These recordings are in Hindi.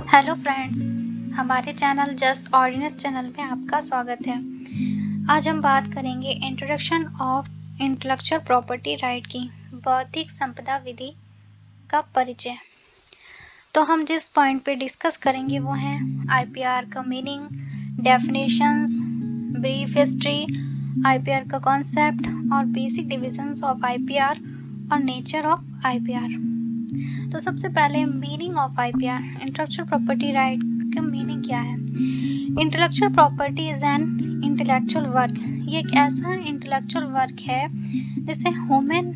हेलो फ्रेंड्स, हमारे चैनल जस्ट ऑर्डिनरी चैनल में आपका स्वागत है। आज हम बात करेंगे introduction of intellectual property right की बौद्धिक संपदा विधि का परिचय। तो हम जिस पॉइंट पे डिस्कस करेंगे वो है आईपीआर का meaning, definitions, brief history, IPR का कॉन्सेप्ट और बेसिक डिविजन्स ऑफ आईपीआर और नेचर ऑफ आईपीआर। तो सबसे पहले meaning of IPR, intellectual property right का मीनिंग क्या है। Intellectual property is an intellectual work. ये एक ऐसा इंटेलेक्चुअल वर्क है जिसे ह्यूमन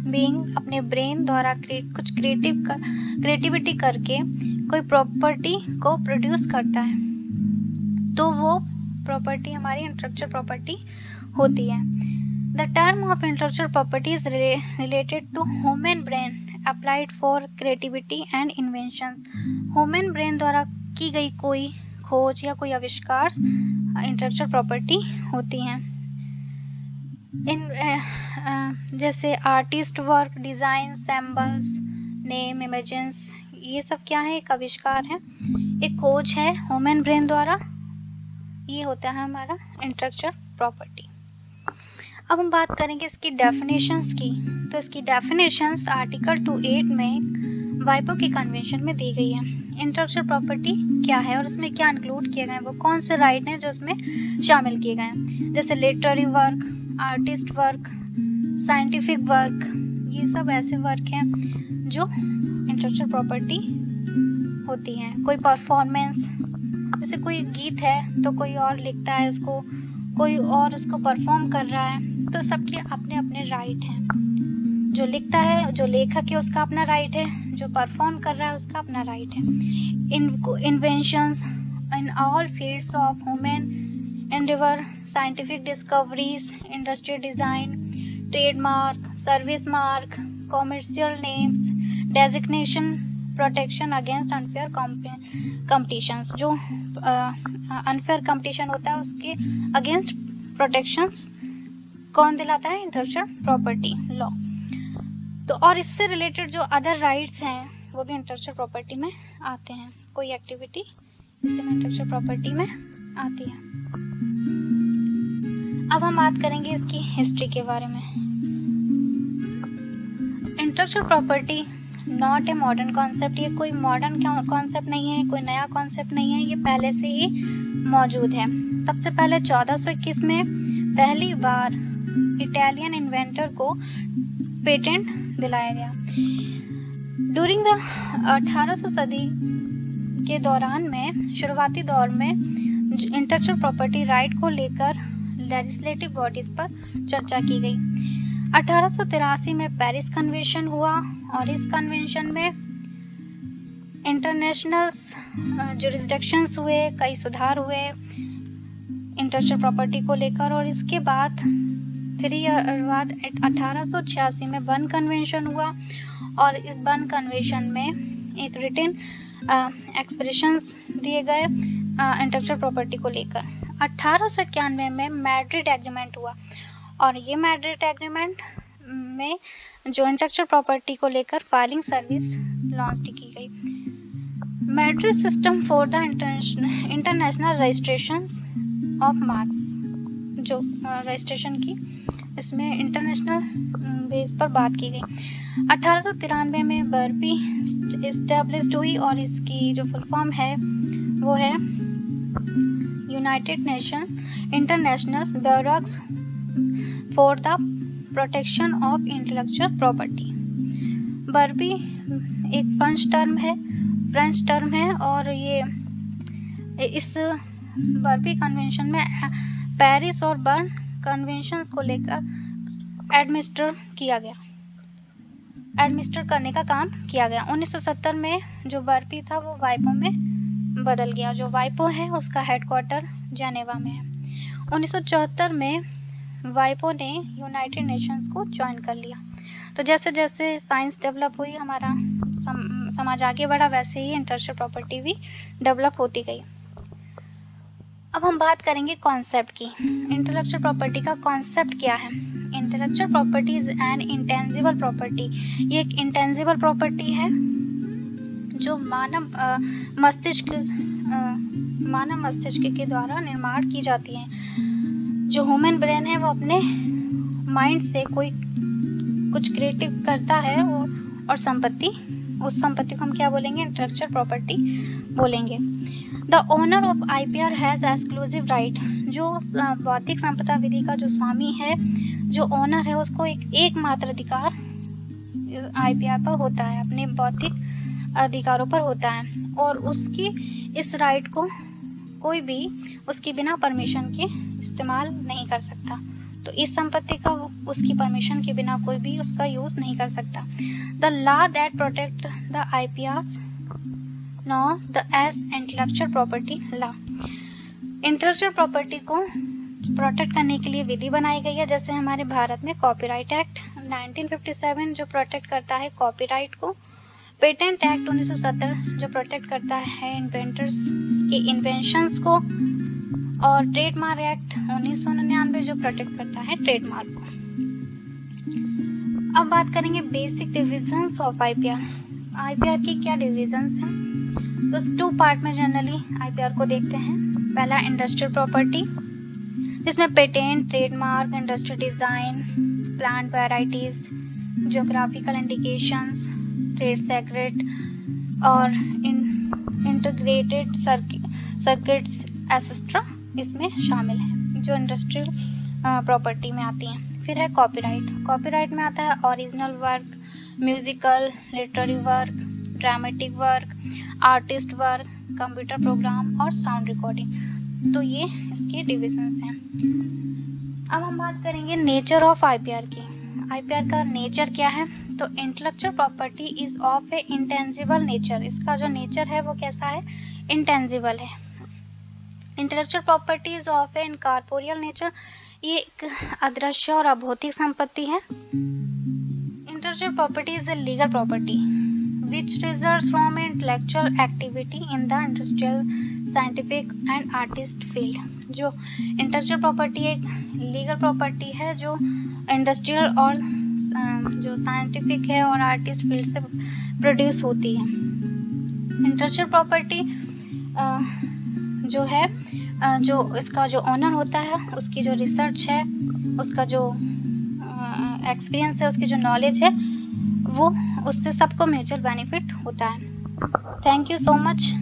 बीइंग अपने ब्रेन द्वारा कुछ क्रिएटिविटी करके कोई प्रॉपर्टी को प्रोड्यूस करता है, तो वो प्रॉपर्टी हमारी इंटेलेक्चुअल प्रॉपर्टी होती है। The term of intellectual property is related to human brain applied for creativity and invention. Human brain द्वारा की गई कोई खोज या कोई आविष्कार इंटेलेक्चुअल प्रॉपर्टी होती हैं। जैसे artist work, design, symbols, name, images, ये सब क्या है? एक आविष्कार है, एक खोज है ह्यूमन ब्रेन द्वारा। ये होता है हमारा इंटेलेक्चुअल प्रॉपर्टी। अब हम बात करेंगे इसकी डेफिनेशंस की। तो इसकी डेफिनेशंस आर्टिकल 28 में वाइपो के कन्वेंशन में दी गई है। इंटेलेक्चुअल प्रॉपर्टी क्या है और इसमें क्या इंक्लूड किए गए हैं, वो कौन से राइट हैं जो इसमें शामिल किए गए हैं। जैसे literary work, artist work, scientific work, ये सब ऐसे वर्क हैं जो इंटेलेक्चुअल प्रॉपर्टी होती हैं। कोई परफॉर्मेंस, जैसे कोई गीत है तो कोई और लिखता है इसको, कोई और उसको परफॉर्म कर रहा है, तो सबके अपने अपने राइट हैं। जो लिखता है, जो लेखक है, उसका अपना राइट है, जो परफॉर्म कर रहा है उसका अपना राइट है। Inventions in all fields of human Endeavour, scientific discoveries, industrial design, trademark, service mark, commercial names, designation, protection against unfair competitions. जो अनफेयर कंपटीशन होता है उसके अगेंस्ट प्रोटेक्शंस कौन दिलाता है? Intellectual property law. तो और इससे रिलेटेड जो अदर राइट्स हैं वो भी इंटेलेक्चुअल प्रॉपर्टी में आते हैं। कोई एक्टिविटी इसमें इंटेलेक्चुअल प्रॉपर्टी में आती है। अब हम बात करेंगे इसकी हिस्ट्री के बारे में। Intellectual property not a modern concept. ये कोई मॉडर्न कॉन्सेप्ट नहीं है, कोई नया कॉन्सेप्ट नहीं है, ये पहले से ही मौजूद है। सबसे पहले 1421 में पहली बार इटालियन इन्वेंटर को पेटेंट दिलाया गया। ड्यूरिंग द 1800 सदी के दौरान में, शुरुआती दौर में इंटेलेक्चुअल प्रॉपर्टी राइट को लेकर लेजिस्लेटिव बॉडीज पर चर्चा की गई। 1883 में पेरिस कन्वेंशन हुआ और इस कन्वेंशन में इंटरनेशनल जुरिसडिक्शंस हुए, कई सुधार हुए इंटेलेक्चुअल प्रॉपर्टी को लेकर। और इसके बाद 1886 में बर्न कन्वेंशन हुआ और इस बर्न कन्वेंशन में एक रिटन एक्सप्रेशंस दिए गए इंटेलेक्चुअल प्रॉपर्टी को लेकर। 1891 में मैड्रिड एग्रीमेंट हुआ और ये मैड्रिड एग्रीमेंट में जो इंटेलेक्चुअल प्रॉपर्टी को लेकर फाइलिंग सर्विस लॉन्च की गई। Madrid system for the international registrations of marks, जो रजिस्ट्रेशन की इसमें इंटरनेशनल बेस पर बात की गई। 1893 में बर्बी एस्टेब्लिश्ड हुई और इसकी जो फुल फॉर्म है वो है united nation international bureaus for the protection of intellectual property. BIRPI एक फ्रेंच टर्म है और ये इस बर्बी कन्वेंशन में पेरिस और बर्न कन्वेंशंस को लेकर एडमिनिस्टर करने का काम किया गया। 1970 में जो बर्बी था वो वाइपो में बदल गया। जो वाइपो है उसका हेडक्वार्टर जेनेवा में है। 1974 में वाइपो ने यूनाइटेड नेशंस को ज्वाइन कर लिया। तो जैसे जैसे साइंस डेवलप हुई, हमारा समाज आगे बढ़ा, वैसे ही इंटेलेक्चुअल प्रॉपर्टी भी डेवलप होती गई। अब हम बात करेंगे कॉन्सेप्ट की। इंटेलेक्चुअल प्रॉपर्टी का कॉन्सेप्ट क्या है? Intellectual property is an intangible property. ये एक इंटेंजिबल प्रॉपर्टी है जो मानव मस्तिष्क के द्वारा निर्माण की जाती हैं। जो ह्यूमन ब्रेन है वो अपने माइंड से कोई कुछ क्रिएटिव करता है वो, और उस संपत्ति को हम क्या बोलेंगे? इंटेलेक्चुअल प्रॉपर्टी बोलेंगे। The owner of IPR has exclusive right. जो बौद्धिक संपदा विधि का जो स्वामी है, जो ओनर है, उसको एकमात्र अधिकार IPR पर होता है, अपने बौद्धिक अधिकारों पर होता है, और उसकी इस राइट को कोई भी उसके बिना परमिशन के इस्तेमाल नहीं कर सकता। तो इस संपत्ति का उसकी परमिशन के बिना कोई भी उसका यूज नहीं कर सकता। The law that protect the IPRs known as intellectual property law. Intellectual property को प्रोटेक्ट करने के लिए विधि बनाई गई है। जैसे हमारे भारत में कॉपीराइट एक्ट 1957 जो प्रोटेक्ट करता है कॉपीराइट को, पेटेंट एक्ट 1970 जो प्रोटेक्ट करता है इन्वेंटर्स के इन्वेंशंस को, और ट्रेडमार्क एक्ट 1999 जो प्रोटेक्ट करता है ट्रेडमार्क को। अब बात करेंगे basic divisions of IPR। IPR की क्या डिविजन्स हैं? तो 2 पार्ट में जनरली IPR को देखते हैं। पहला इंडस्ट्रियल प्रॉपर्टी, जिसमें patent, trademark, industrial design, plant varieties, geographical indications, trade secret और इंटीग्रेटेड सर्किट्स एसेट्रा इसमें शामिल हैं, जो इंडस्ट्रियल प्रॉपर्टी में आती हैं। फिर है कॉपीराइट में आता है original work, musical, literary work, dramatic work, artist work, computer program और साउंड रिकॉर्डिंग। तो ये इसके डिविजन्स हैं। अब हम बात करेंगे नेचर ऑफ IPR की। IPR का नेचर क्या है? तो intellectual property is of A intangible nature. इसका जो नेचर है वो कैसा है? इंटेंजिबल है। Intellectual property is of A incorporeal nature. ये एक अदृश्य और अभौतिक संपत्ति है। Intellectual property is a legal property which results from intellectual activity in the industrial, scientific and artist field। जो इंटेलेक्चुअल प्रॉपर्टी एक लीगल प्रॉपर्टी है जो इंडस्ट्रियल और जो साइंटिफिक है और आर्टिस्ट फील्ड से प्रोड्यूस होती है। इंटेलेक्चुअल प्रॉपर्टी जो है जो इसका जो ओनर होता है, उसकी जो रिसर्च है, उसका जो एक्सपीरियंस है, उसकी जो नॉलेज है, वो उससे सबको म्यूचुअल बेनिफिट होता है। Thank you so much.